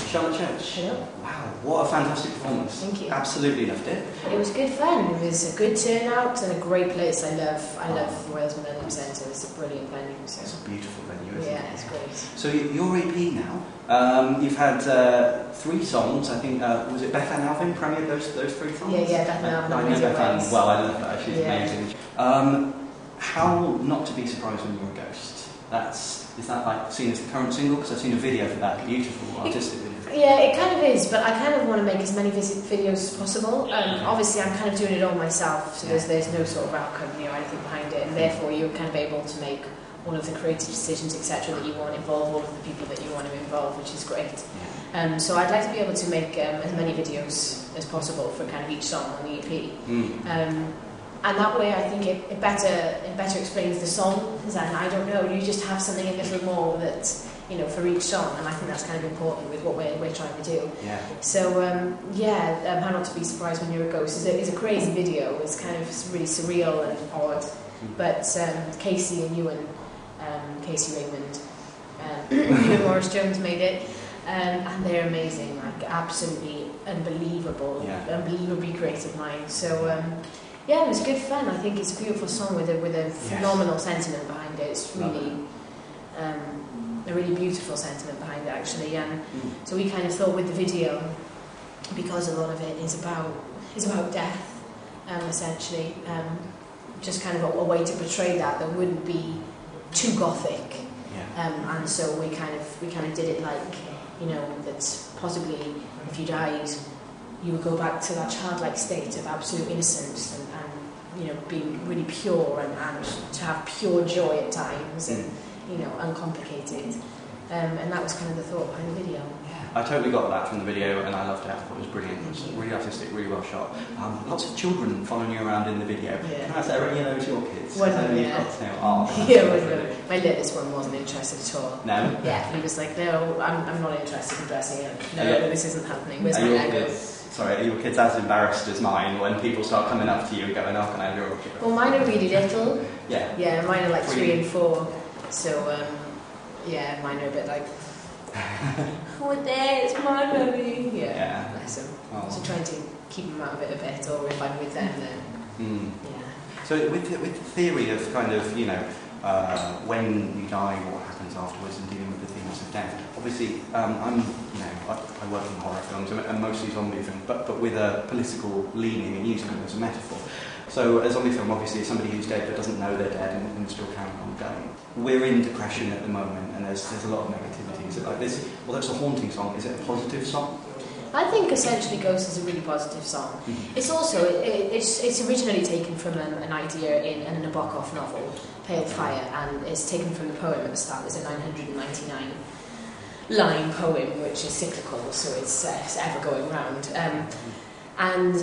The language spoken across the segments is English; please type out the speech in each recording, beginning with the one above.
Charlotte Church. Hello. Wow, what a fantastic performance. Thank you. Absolutely loved it. It was good fun. It was a good turnout and a great place. I love Wales Millennium Centre. It's a brilliant venue. So. It's a beautiful venue, isn't it? Yeah, it's great. So your EP now, you've had 3 songs. I think, was it Beth Ann Alvin premiered those 3 songs? Yeah, Beth Ann Alvin. I know Beth Ann well, I love her, she's amazing. How not to be surprised when you're a ghost? Is that like seen as the current single? Because I've seen a video for that, beautiful artistic video. Yeah, it kind of is, but I kind of want to make as many videos as possible. Obviously, I'm kind of doing it all myself, so there's no sort of outcome, or anything behind it, and therefore you're kind of able to make all of the creative decisions, etc., that you want to involve all of the people that you want to involve, which is great. Yeah. So I'd like to be able to make as many videos as possible for kind of each song on the EP. And that way, I think it better explains the song. And I don't know, you just have something a little more that for each song, and I think that's kind of important with what we're trying to do. Yeah. So how not to be surprised when you're a ghost is a crazy video. It's kind of really surreal and odd. But Casey and Ewan, Casey Raymond, Ewan Morris Jones made it, and they're amazing, like absolutely unbelievable, unbelievably creative minds. So. Yeah, it was good fun. I think it's a beautiful song with a phenomenal sentiment behind it. It's really a really beautiful sentiment behind it, actually. And so we kind of thought with the video, because a lot of it is about death, essentially, just kind of a way to portray that wouldn't be too gothic. And so we kind of did it like, that possibly if you died, you would go back to that childlike state of absolute innocence and being really pure and to have pure joy at times and uncomplicated, and that was kind of the thought behind the video. I totally got that from the video, and I loved it. I thought it was brilliant. It was really artistic, really well shot. Lots of children following you around in the video. Can I say, any of those your kids? My littlest one wasn't interested at all. No? Yeah, he was like, no, I'm not interested in dressing up. No, this isn't happening. Where's my Lego? Sorry, are your kids as embarrassed as mine when people start coming up to you and going, oh, can I have your kid? Well, mine are really little. Yeah, mine are like 3 and 4. So, mine are a bit like, oh, there, it's my baby. Yeah, bless them. Oh. So trying to keep them out of it a bit, or if I'm with them, then, So with the theory of kind of, when you die, what happens afterwards, and dealing with the themes of death. Obviously, I work in horror films and mostly zombie films, but with a political leaning and using them as a metaphor. So a zombie film, obviously, is somebody who's dead but doesn't know they're dead and still carrying on going. We're in depression at the moment, and there's a lot of negativity. Is it like this? Well, that's a haunting song. Is it a positive song? I think essentially Ghost is a really positive song. It's also it's originally taken from an idea in a Nabokov novel, Pale Fire, and it's taken from the poem at the start. It's a 999 line poem which is cyclical, so it's ever going round, and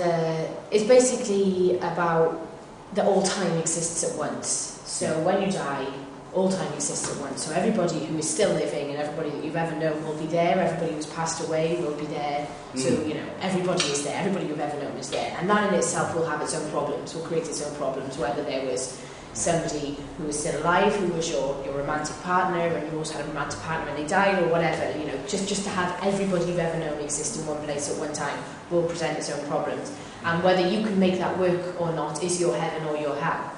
it's basically about that all time exists at once. So when you die, all time exists at once. So everybody who is still living and everybody that you've ever known will be there. Everybody who's passed away will be there. So, everybody is there. Everybody you've ever known is there. And that in itself will have its own problems, will create its own problems, whether there was somebody who was still alive, who was your romantic partner, and you also had a romantic partner and they died, or whatever. Just to have everybody you've ever known exist in one place at one time will present its own problems. And whether you can make that work or not is your heaven or your hell.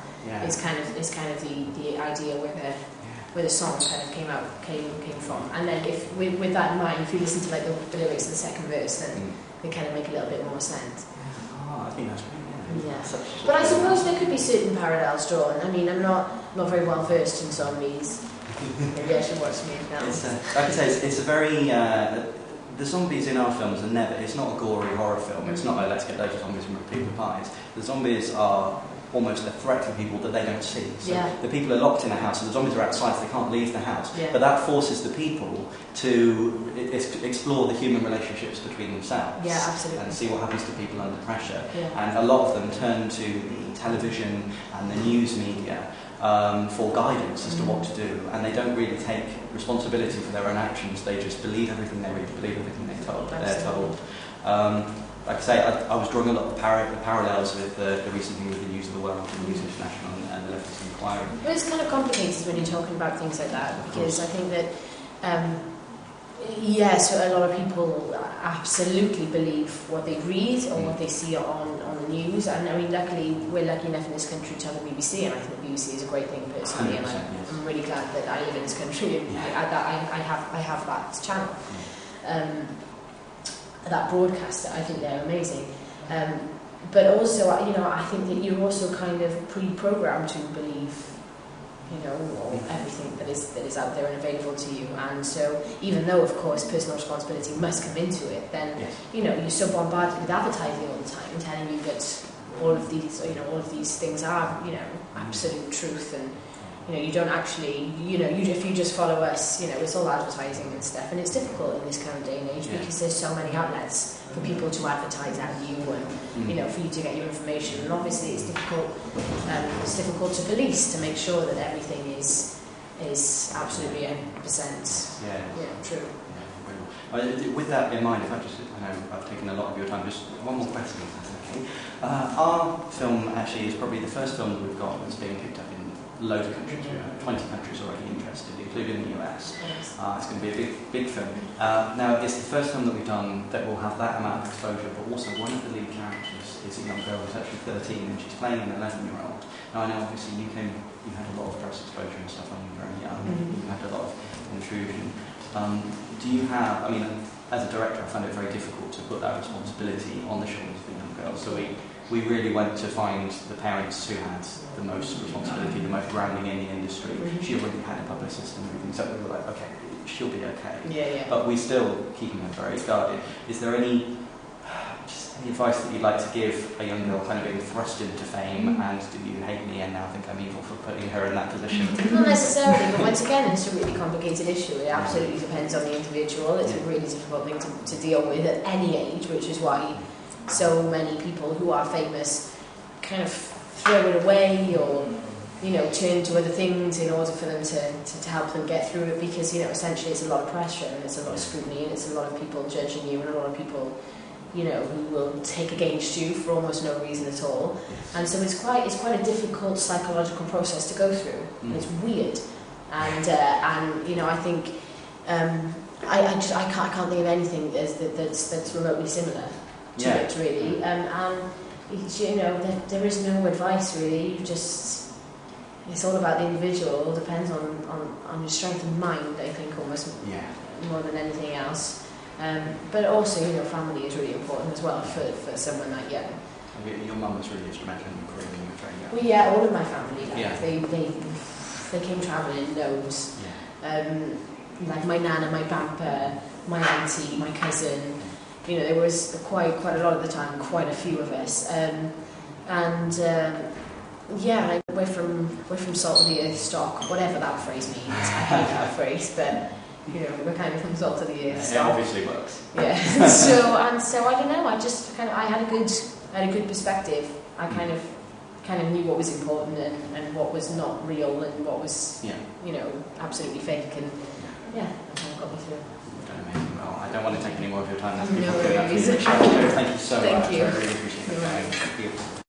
It's kind of the idea where the song kind of came from. And then if with that in mind, if you listen to like the lyrics of the second verse, then they kind of make a little bit more sense. I think that's brilliant. But I suppose there could be certain parallels drawn. I mean, I'm not very well versed in zombies. Maybe I should watch some films. Like I say, it's a very the zombies in our films are never. It's not a gory horror film. It's not like let's get loads of zombies and rip people apart. The zombies are almost a threat to people that they don't see. So the people are locked in a house, and the zombies are outside, so they can't leave the house. But that forces the people to explore the human relationships between themselves. Absolutely. And see what happens to people under pressure. And a lot of them turn to the television and the news media for guidance as to what to do, and they don't really take responsibility for their own actions. They just believe everything they read, believe everything they're told. Like I say, I was drawing a lot of parallels with the recent thing with the News of the World and News International and the leftist inquiry. Well, it's kind of complicated when you're talking about things like that, because I think that Yeah, so a lot of people absolutely believe what they read or what they see on the news. And I mean, luckily, we're lucky enough in this country to have the BBC, and I think the BBC is a great thing personally. And I'm really glad that I live in this country and I have that channel, that broadcaster. I think they're amazing. But also, I think that you're also kind of pre-programmed to believe, everything that is out there and available to you. And so, even though, of course, personal responsibility must come into it, then, you're so bombarded with advertising all the time, telling you that all of these things are, absolute truth, and, you don't actually, if you just follow us, it's all advertising and stuff, and it's difficult in this kind of day and age because there's so many outlets for people to advertise at you and, for you to get your information. And obviously it's difficult to police to make sure that everything is absolutely 100% true. With that in mind, I know I've taken a lot of your time, just one more question, if that's okay. Our film actually is probably the first film that we've got that's being picked up in loads of countries. We have 20 countries already interested, including the US. It's going to be a big film. Now, it's the first film that we've done that will have that amount of exposure, but also one of the lead characters is a young girl who's actually 13 and she's playing an 11-year-old. Now, I know obviously you had a lot of press exposure and stuff when you were very young. You had a lot of intrusion. Do you have, I mean, as a director, I found it very difficult to put that responsibility on the shoulders of the young girl. So we really went to find the parents who had the most responsibility, the most grounding in the industry. She already had a publicist and everything, so we were like, okay, she'll be okay. Yeah. But we're still keeping her very guarded. Is there any advice that you'd like to give a young girl kind of being thrust into fame, and do you hate me and now think I'm evil for putting her in that position? Not necessarily, but once again, it's a really complicated issue. It absolutely depends on the individual. It's a really difficult thing to deal with at any age, which is why so many people who are famous kind of throw it away or turn to other things in order for them to help them get through it, because essentially it's a lot of pressure and it's a lot of scrutiny and it's a lot of people judging you and a lot of people who will take against you for almost no reason at all. And so it's quite a difficult psychological process to go through. And it's weird, and I think I can't think of anything that's remotely similar to it, really. There is no advice really. It's all about the individual. It depends on your strength of mind, I think, almost more than anything else. But also, family is really important as well for someone that young. Your mum was really instrumental in your career when you were very young. Well, yeah, all of my family. They came travelling loads. Like my nana, my grandpa, my auntie, my cousin. There was quite a lot of the time, quite a few of us. We're from salt of the earth stock, whatever that phrase means. I hate that phrase, but we're kind of from salt of the earth stock. It obviously works. Yeah. so I don't know. I just I had a good perspective. I kind of knew what was important and what was not real and what was absolutely fake, and that kind of got me through. Amazing. Well, I don't want to take any more of your time. No worries. Thank you so much. Thank you. I really appreciate it. Thank you.